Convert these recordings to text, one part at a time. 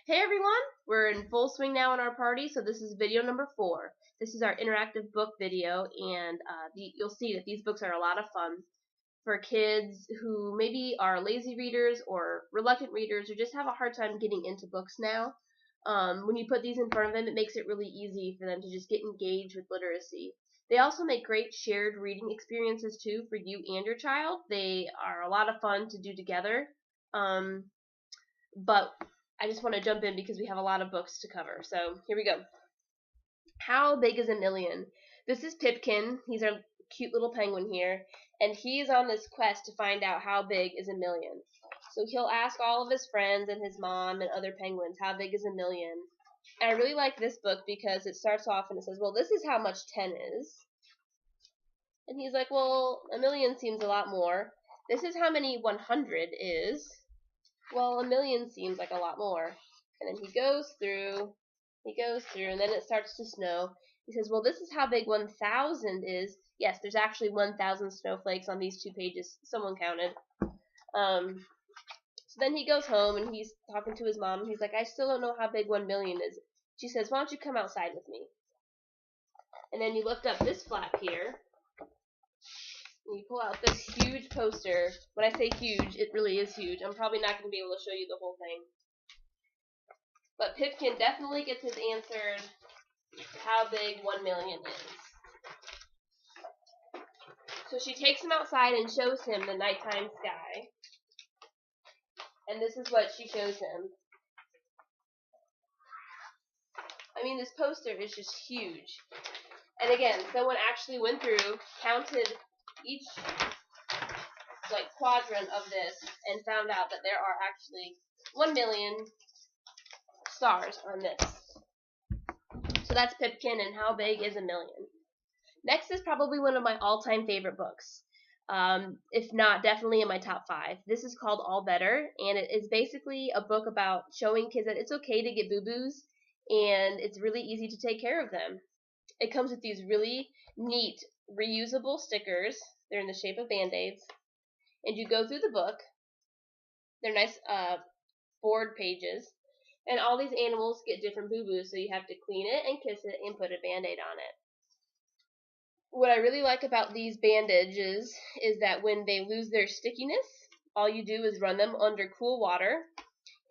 Hey everyone, we're in full swing now in our party, so this is video number 4. This is our interactive book video, and you'll see that these books are a lot of fun for kids who maybe are lazy readers or reluctant readers or just have a hard time getting into books now. When you put these in front of them, it makes it really easy for them to just get engaged with literacy. They also make great shared reading experiences too for you and your child. They are a lot of fun to do together. But I just want to jump in because we have a lot of books to cover. So here we go. How Big is a Million? This is Pipkin. He's our cute little penguin here, and he's on this quest to find out how big is a million. So he'll ask all of his friends and his mom and other penguins, how big is a million? And I really like this book because it starts off and it says, well, this is how much 10 is. And he's like, well, a million seems a lot more. This is how many 100 is. Well, a million seems like a lot more. And then he goes through, and then it starts to snow. He says, well, this is how big 1,000 is. Yes, there's actually 1,000 snowflakes on these 2 pages. Someone counted. So then he goes home, and he's talking to his mom, and he's like, I still don't know how big 1 million is. She says, why don't you come outside with me? And then you lift up this flap here, and you pull out this huge poster. When I say huge, it really is huge. I'm probably not going to be able to show you the whole thing. But Pipkin definitely gets his answered how big 1 million is. So she takes him outside and shows him the nighttime sky. And this is what she shows him. I mean, this poster is just huge. And again, someone actually went through, counted each quadrant of this, and found out that there are actually 1 million stars on this. So that's Pipkin and How Big is a Million. Next is probably one of my all-time favorite books. If not, definitely in my top 5. This is called All Better, and it is basically a book about showing kids that it's okay to get boo-boos, and it's really easy to take care of them. It comes with these really neat reusable stickers. They're in the shape of Band-Aids. And you go through the book. They're nice board pages. And all these animals get different boo-boos, so you have to clean it and kiss it and put a Band-Aid on it. What I really like about these bandages is that when they lose their stickiness, all you do is run them under cool water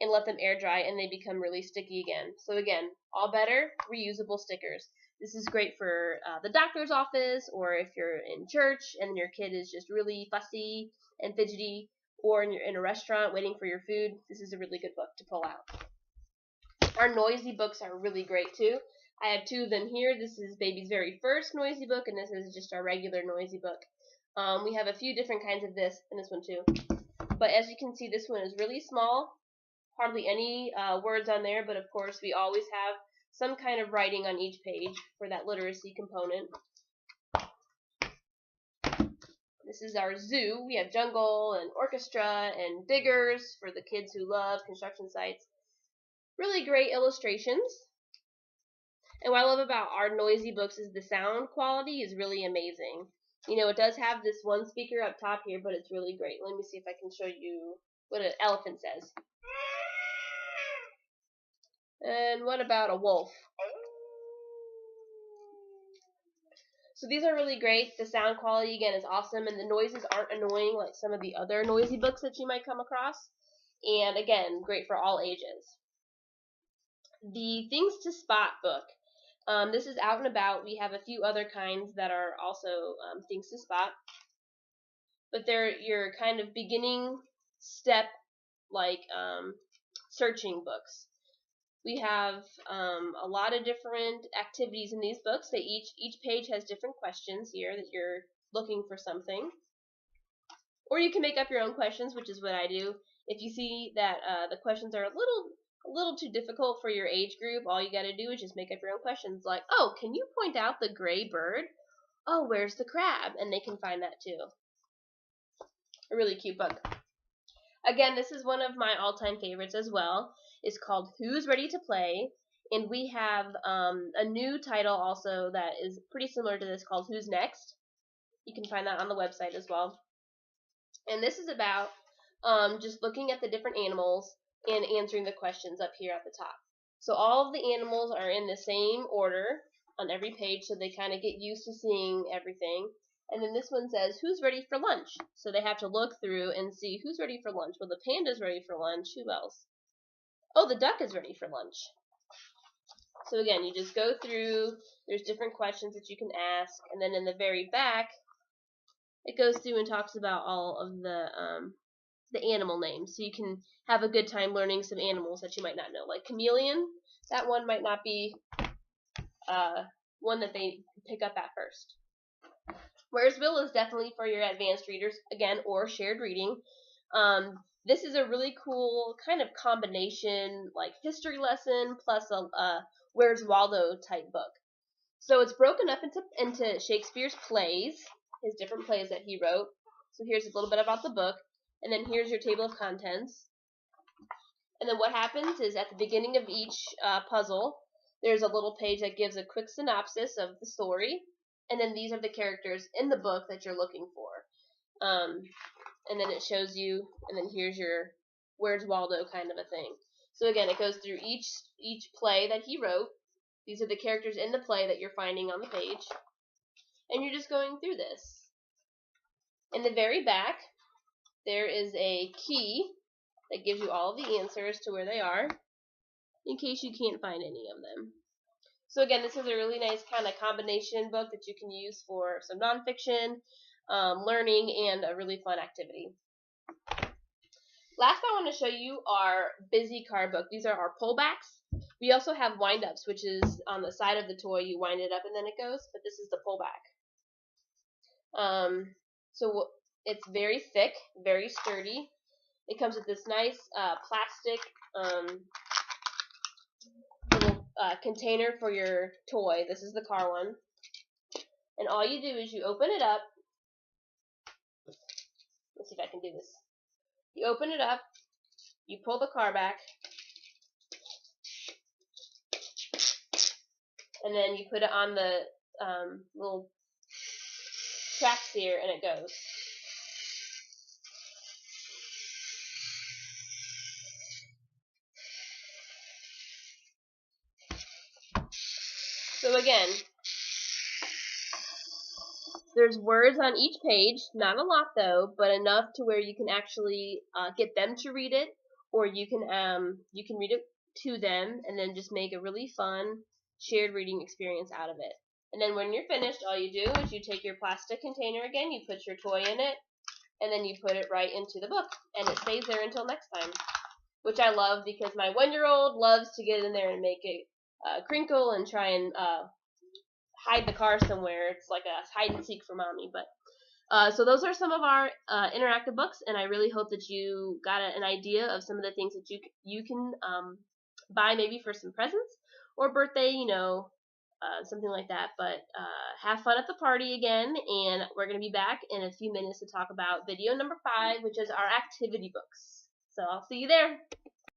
and let them air dry, and they become really sticky again. So again, All Better, reusable stickers. This is great for the doctor's office, or if you're in church and your kid is just really fussy and fidgety, or you're in a restaurant waiting for your food. This is a really good book to pull out. Our noisy books are really great too. I have 2 of them here. This is Baby's very first noisy book, and this is just our regular noisy book. We have a few different kinds of this, and this one too. But as you can see, this one is really small. Hardly any words on there, but of course we always have some kind of writing on each page for that literacy component. This is our zoo. We have jungle and orchestra and diggers for the kids who love construction sites. Really great illustrations. And what I love about our noisy books is the sound quality is really amazing. You know, it does have this one speaker up top here, but it's really great. Let me see if I can show you what an elephant says. And what about a wolf? So these are really great. The sound quality, again, is awesome, and the noises aren't annoying like some of the other noisy books that you might come across. And again, great for all ages. The Things to Spot book. This is Out and About. We have a few other kinds that are also things to spot. But they're your kind of beginning step, searching books. We have a lot of different activities in these books. Each page has different questions here that you're looking for something. Or you can make up your own questions, which is what I do. If you see that the questions are a little too difficult for your age group, all you got to do is just make up your own questions, like, oh, can you point out the gray bird? Oh, where's the crab? And they can find that too. A really cute book. Again, this is one of my all-time favorites as well. It's called Who's Ready to Play? And we have a new title also that is pretty similar to this called Who's Next? You can find that on the website as well. And this is about just looking at the different animals and answering the questions up here at the top. So all of the animals are in the same order on every page, so they kind of get used to seeing everything. And then this one says, who's ready for lunch? So they have to look through and see who's ready for lunch. Well, the panda's ready for lunch. Who else? Oh, the duck is ready for lunch. So again, you just go through, there's different questions that you can ask, and then in the very back, it goes through and talks about all of the animal names. So you can have a good time learning some animals that you might not know. Like chameleon, that one might not be one that they pick up at first. Wheresville is definitely for your advanced readers, again, or shared reading. This is a really cool kind of combination, like history lesson plus a Where's Waldo type book. So it's broken up into Shakespeare's plays, his different plays that he wrote. So here's a little bit about the book, and then here's your table of contents. And then what happens is at the beginning of each puzzle, there's a little page that gives a quick synopsis of the story, and then these are the characters in the book that you're looking for. And then it shows you, and then here's your Where's Waldo kind of a thing. So again, it goes through each play that he wrote. These are the characters in the play that you're finding on the page. And you're just going through this. In the very back, there is a key that gives you all the answers to where they are, in case you can't find any of them. So again, this is a really nice kind of combination book that you can use for some nonfiction, learning, and a really fun activity. Last I want to show you are Busy Card Book. These are our pullbacks. We also have wind-ups, which is on the side of the toy. You wind it up and then it goes, but this is the pullback. So it's very thick, very sturdy. It comes with this nice plastic little container for your toy. This is the car one. And all you do is you open it up. Let's see if I can do this. You open it up, you pull the car back, and then you put it on the little tracks here, and it goes. So again, there's words on each page, not a lot though, but enough to where you can actually get them to read it, or you can read it to them, and then just make a really fun shared reading experience out of it. And then when you're finished, all you do is you take your plastic container again, you put your toy in it, and then you put it right into the book, and it stays there until next time, which I love because my 1-year-old loves to get in there and make it crinkle and try and hide the car somewhere. It's like a hide and seek for mommy. But so those are some of our interactive books, and I really hope that you got an idea of some of the things that you can buy maybe for some presents or birthday, something like that. But have fun at the party again, and we're going to be back in a few minutes to talk about video number 5, which is our activity books. So I'll see you there.